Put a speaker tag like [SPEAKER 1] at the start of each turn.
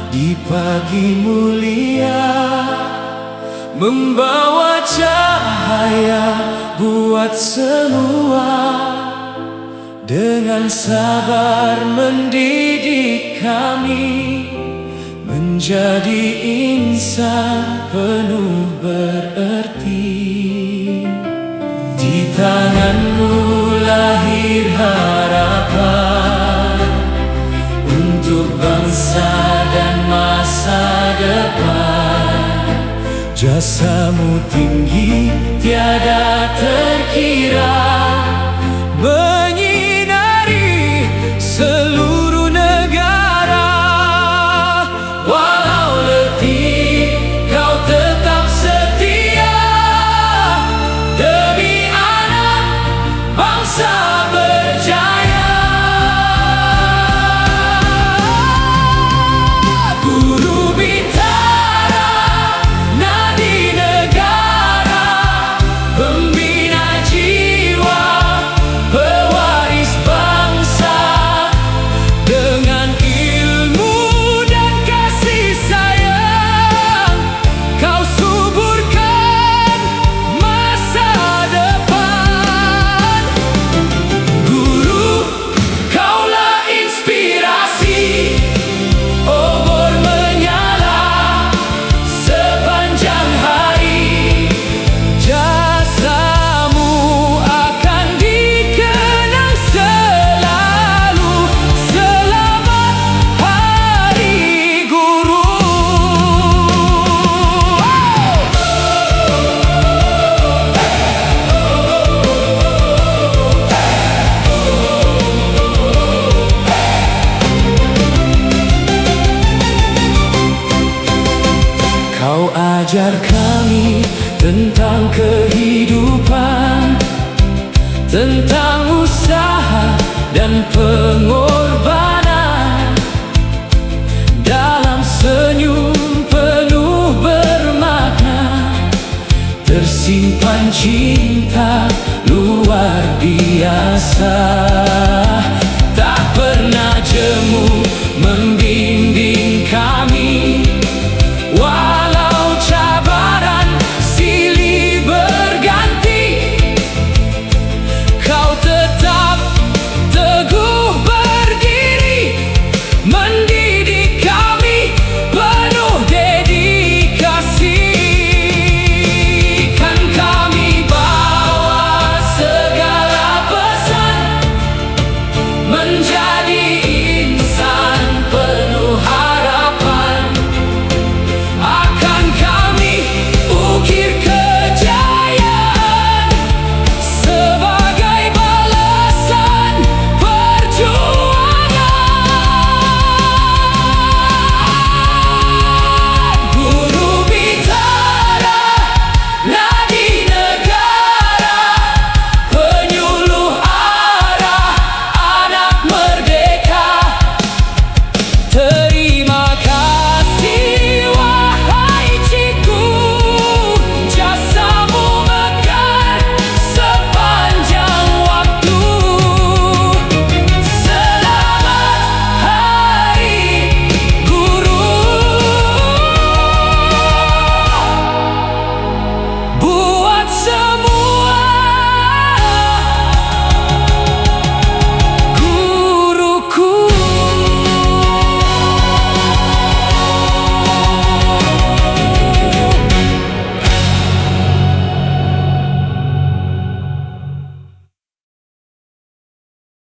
[SPEAKER 1] di pagi mulia, membawa cahaya buat semua. Dengan sabar mendidik kami menjadi insan penuh berarti. Di tanganmu lahir harapan untuk bangsa dan masa depan. Jasamu tinggi tiada terkira, menyinari seluruh negara. Walau letih kau tetap setia demi anak bangsa berjaya. Guru Bintara, nadi negara, pembina jiwa, pewaris bangsa. Dengan ilmu dan kasih sayang, kau suburkan masa depan. Guru, kaulah inspirasi, obor menyala sepanjang hari. Jasamu akan dikenang selalu. Selamat Hari Guru. Kau ajar kami tentang kehidupan, tentang usaha dan pengorbanan. Dalam senyum penuh bermakna tersimpan cinta luar biasa.